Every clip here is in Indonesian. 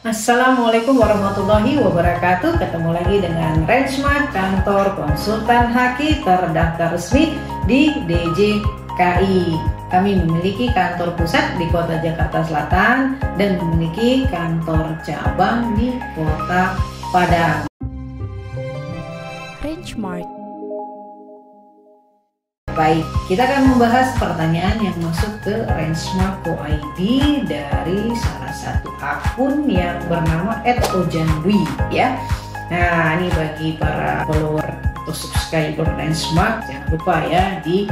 Assalamualaikum warahmatullahi wabarakatuh. Ketemu lagi dengan Rangemart, kantor konsultan Haki terdaftar resmi di DJKI. Kami memiliki kantor pusat di kota Jakarta Selatan dan memiliki kantor cabang di kota Padang. Rangemart. Baik, kita akan membahas pertanyaan yang masuk ke Rangemart.id dari salah satu akun yang bernama @ojanwi ya. Nah, ini bagi para follower atau subscriber Rangemart, jangan lupa ya di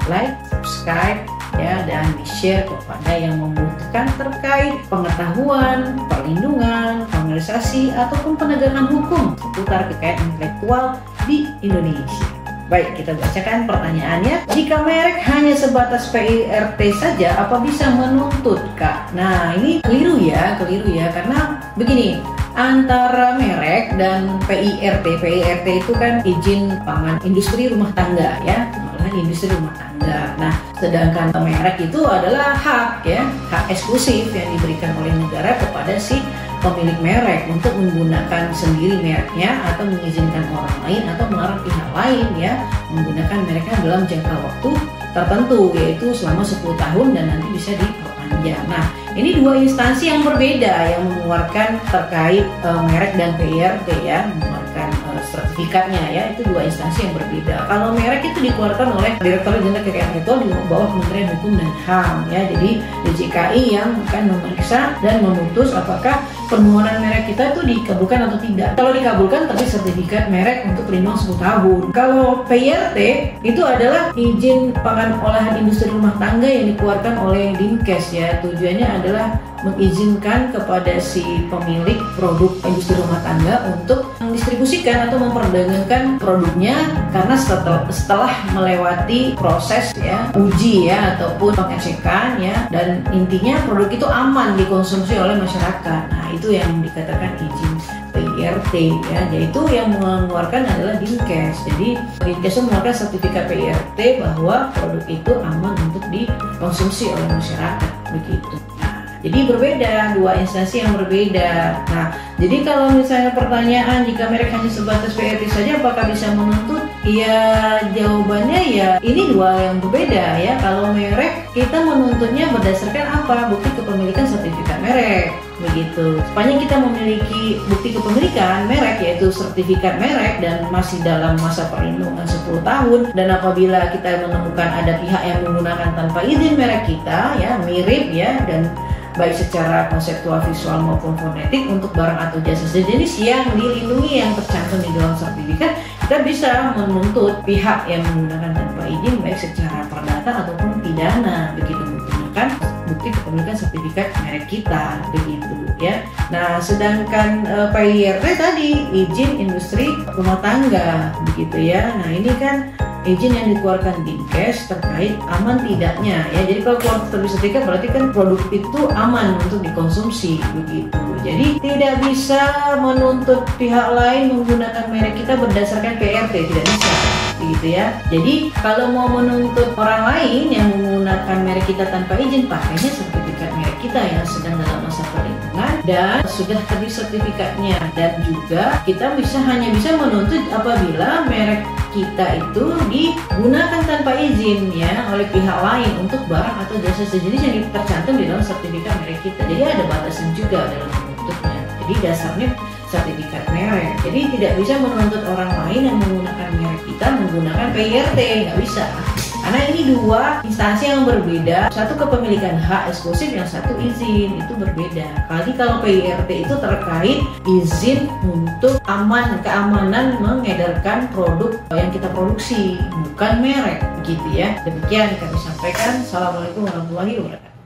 like, subscribe ya, dan di-share kepada yang membutuhkan terkait pengetahuan, perlindungan, kriminalisasi ataupun penegakan hukum seputar kekayaan intelektual di Indonesia. Baik, kita bacakan pertanyaannya. Jika merek hanya sebatas PIRT saja, apa bisa menuntut, Kak? Nah, ini keliru ya, karena begini, antara merek dan PIRT itu kan izin pangan industri rumah tangga ya, malah industri rumah tangga. Nah, sedangkan merek itu adalah hak ya, hak eksklusif yang diberikan oleh negara kepada si pemilik merek untuk menggunakan sendiri mereknya atau mengizinkan orang lain atau melarang pihak lain ya menggunakan mereknya dalam jangka waktu tertentu, yaitu selama 10 tahun dan nanti bisa diperpanjang. Nah, ini dua instansi yang berbeda yang mengeluarkan terkait merek dan PIRT ya, mengeluarkan sertifikatnya ya, itu dua instansi yang berbeda. Kalau merek itu dikeluarkan oleh Direktorat Jenderal Kekayaan Intelektual di bawah Kementerian Hukum dan HAM ya, jadi DJKI yang akan memeriksa dan memutus apakah permohonan merek kita itu dikabulkan atau tidak. Kalau dikabulkan, tapi sertifikat merek untuk perlindungan 10 tahun. Kalau PIRT itu adalah izin pangan olahan industri rumah tangga yang dikeluarkan oleh Dinkes ya. Tujuannya adalah mengizinkan kepada si pemilik produk industri rumah tangga untuk mendistribusikan atau memperdagangkan produknya karena setelah melewati proses ya uji ya ataupun pengecekan ya, dan intinya produk itu aman dikonsumsi oleh masyarakat. Nah, itu yang dikatakan izin PIRT ya, yaitu yang mengeluarkan adalah Dinkes. Jadi Dinkes mengeluarkan sertifikat PIRT bahwa produk itu aman untuk dikonsumsi oleh masyarakat begitu. Jadi berbeda, dua instansi yang berbeda. Nah, jadi kalau misalnya pertanyaan jika merek hanya sebatas PIRT saja apakah bisa menuntut? Ya, jawabannya ya ini dua yang berbeda ya. Kalau merek kita menuntutnya berdasarkan apa? Bukti kepemilikan sertifikat merek. Begitu. Sepanjang kita memiliki bukti kepemilikan merek yaitu sertifikat merek dan masih dalam masa perlindungan 10 tahun, dan apabila kita menemukan ada pihak yang menggunakan tanpa izin merek kita ya, mirip ya, dan baik secara konseptual, visual maupun fonetik untuk barang atau jasa sejenis yang dilindungi yang tercantum di dalam sertifikat, kita bisa menuntut pihak yang menggunakan tanpa izin baik secara perdata ataupun pidana begitu menggunakan bukti kepemilikan sertifikat merek kita begitu ya. Nah, sedangkan PIRT tadi izin industri rumah tangga begitu ya. Nah, ini kan izin yang dikeluarkan Dinkes terkait aman tidaknya ya. Jadi kalau keluar sertifikat berarti kan produk itu aman untuk dikonsumsi begitu. Jadi tidak bisa menuntut pihak lain menggunakan merek kita berdasarkan PIRT, tidak bisa begitu ya. Jadi kalau mau menuntut orang lain yang menggunakan merek kita tanpa izin, pakainya sertifikat merek kita yang sedang dalam masa perlindungan dan sudah terbit sertifikatnya. Dan juga kita hanya bisa menuntut apabila merek kita itu digunakan tanpa izin ya oleh pihak lain untuk barang atau jasa sejenis yang tercantum di dalam sertifikat merek kita. Jadi ada batasan juga dalam menuntutnya. Jadi dasarnya sertifikat merek. Jadi tidak bisa menuntut orang lain yang menggunakan merek kita menggunakan PIRT, nggak bisa. Karena ini dua instansi yang berbeda, satu kepemilikan hak eksklusif, yang satu izin, itu berbeda. Jadi kalau PIRT itu terkait izin untuk keamanan mengedarkan produk yang kita produksi, bukan merek, begitu ya. Demikian kami sampaikan. Assalamualaikum warahmatullahi wabarakatuh.